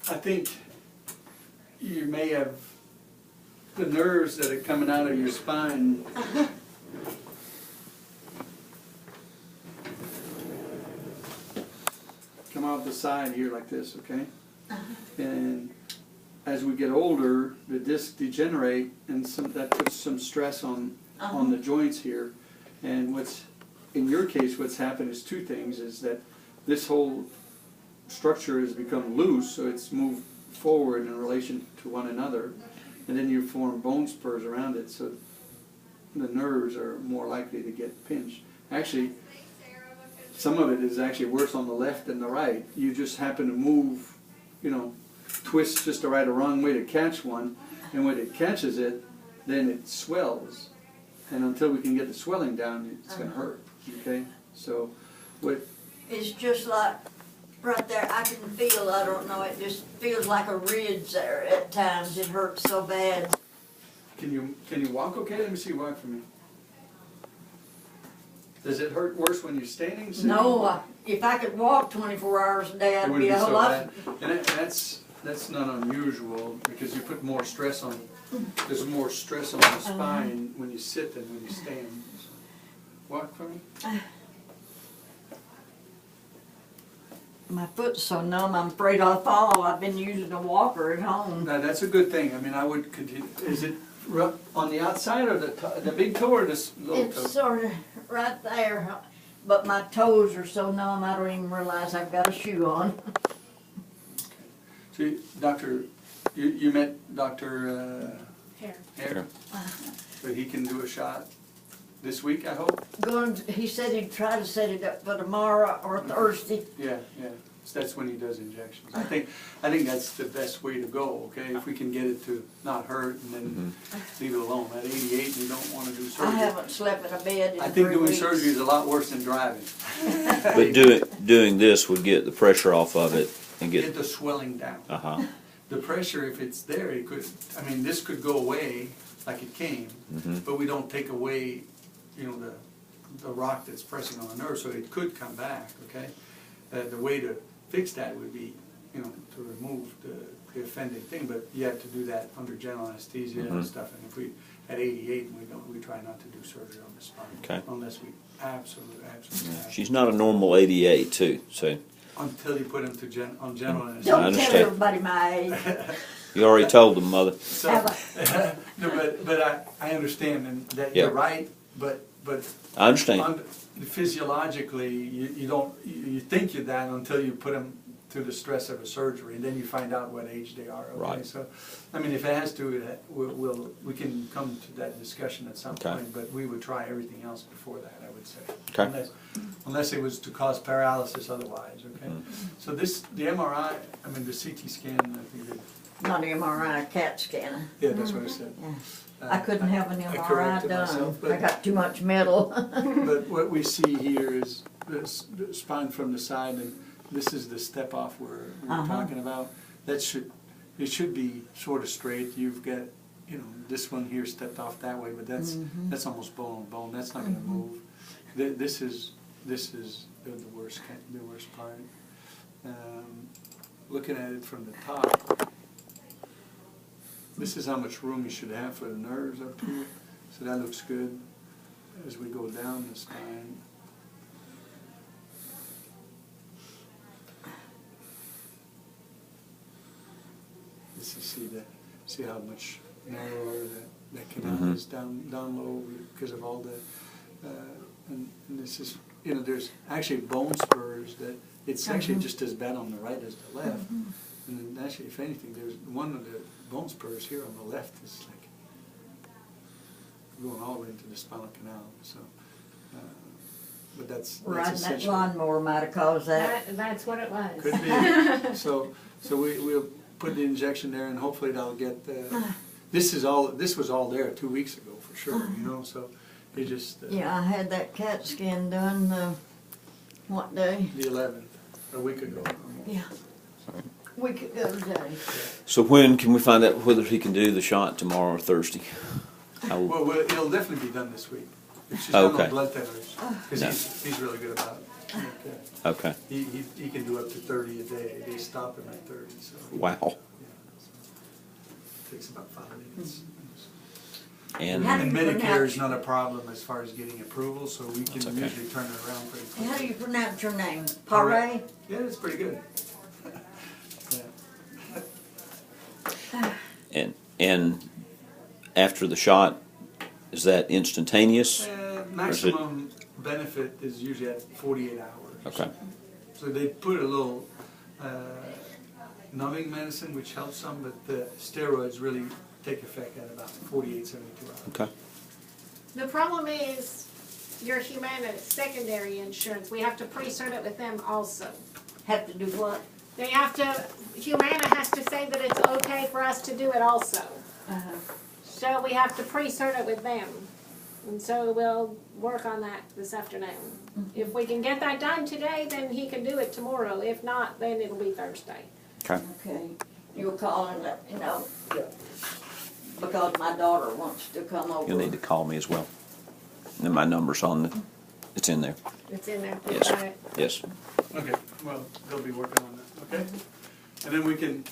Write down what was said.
I think you may have the nerves that are coming out of your spine. Come out the side here like this, okay? And as we get older, the discs degenerate, and that puts some stress on the joints here. And in your case, what's happened is two things: is that this whole structure has become loose, so it's moved forward in relation to one another, and then you form bone spurs around it, so the nerves are more likely to get pinched. Actually, some of it is actually worse on the left than the right. You just happen to move, twist just the right or wrong way to catch one, and when it catches it, then it swells. And until we can get the swelling down, it's going to hurt, okay? So what... It's just like right there, I can feel, I don't know, it just feels like a ridge there at times. It hurts so bad. Can you walk okay? Let me see you walk for me. Does it hurt worse when you're standing? Sitting? No, if I could walk 24 hours a day, I'd be a whole lot. And that's not unusual, because you put more stress on, there's more stress on the spine when you sit than when you stand. So, walk for me. My foot's so numb, I'm afraid I'll fall. I've been using a walker at home. Now, that's a good thing. I mean, I would continue. Is it on the outside or the big toe or the little toe? It's sort of right there, but my toes are so numb I don't even realize I've got a shoe on. Okay. So, you met Dr. Pare? So he can do a shot this week, I hope? He said he'd try to set it up for tomorrow or Thursday. Yeah. So that's when he does injections. I think that's the best way to go, okay? If we can get it to not hurt and then leave it alone. At 88, you don't want to do surgery. I haven't slept in a bed in 3 weeks. I think doing surgery is a lot worse than driving. But doing this would get the pressure off of it and get the swelling down. The pressure, if it's there, it could. I mean, this could go away like it came, but we don't take away, the rock that's pressing on the nerve, so it could come back. Okay, the way to fix that would be, to remove the offending thing, but you have to do that under general anesthesia and stuff. And if we at 88, we try not to do surgery on the spine, unless we absolutely. Yeah. She's not a normal 88 too, so. Until you put them on general anesthesia. Don't tell everybody my age. You already told them, Mother. So, no, but I understand and that you're right, but I understand. Physiologically, you think you're that until you put them through the stress of a surgery, and then you find out what age they are. Okay? Right. So, I mean, if it has to, we can come to that discussion at some point. But we would try everything else before that, I would say. Okay. Unless it was to cause paralysis, otherwise. Okay. So the MRI, I mean the CT scan, I think. Not an MRI, a CAT scanner. Yeah, that's what I said. Yeah. I couldn't have an MRI done. I got too much metal. But what we see here is the spine from the side, and this is the step off we're talking about. It should be sort of straight. You've got, this one here stepped off that way, but that's almost bone on bone. That's not going to move. This is the worst part. Looking at it from the top. This is how much room you should have for the nerves up here. So that looks good as we go down the spine. This is see how much narrower that canal is down low because of all the and this is there's actually bone spurs that it's actually just as bad on the right as the left. And then actually, if anything, there's one of the bone spurs here on the left is like going all the way into the spinal canal. So, but that's riding that lawnmower might have caused that. That's what it was. Could be. So we'll put the injection there, and hopefully that'll get. This was all there 2 weeks ago for sure. So it just. Yeah, I had that CAT scan done. What day? The 11th, a week ago. Yeah. Week ago today. So when can we find out whether he can do the shot tomorrow or Thursday? Well, it'll definitely be done this week. It's just not on blood thinners because he's really good about it. Okay. He can do up to 30 a day. They stop him at 30, so. Wow. Yeah, so takes about 5 minutes. And How do And you Medicare pronounce- is not a problem as far as getting approval, so we can That's okay. usually turn it around pretty quickly. How do you pronounce your name? Pare? Yeah, it's pretty good. Yeah. and after the shot, is that instantaneous? Maximum benefit is usually at 48 hours. Okay. So they put a little numbing medicine, which helps some, but the steroids really take effect at about 48, 72 hours. Okay. The problem is your Humana secondary insurance, we have to pre-cert it with them also. Have to do what? They have to, Humana has to say that it's okay for us to do it also. So we have to pre-cert it with them. And so we'll work on that this afternoon. If we can get that done today, then he can do it tomorrow. If not, then it'll be Thursday. Okay. Okay. You'll call and let me know. Because my daughter wants to come over. You'll need to call me as well. And my number's on the, it's in there. It's in there. Yes. Got it. Yes. Okay, well, they'll be working on that, okay? And then we can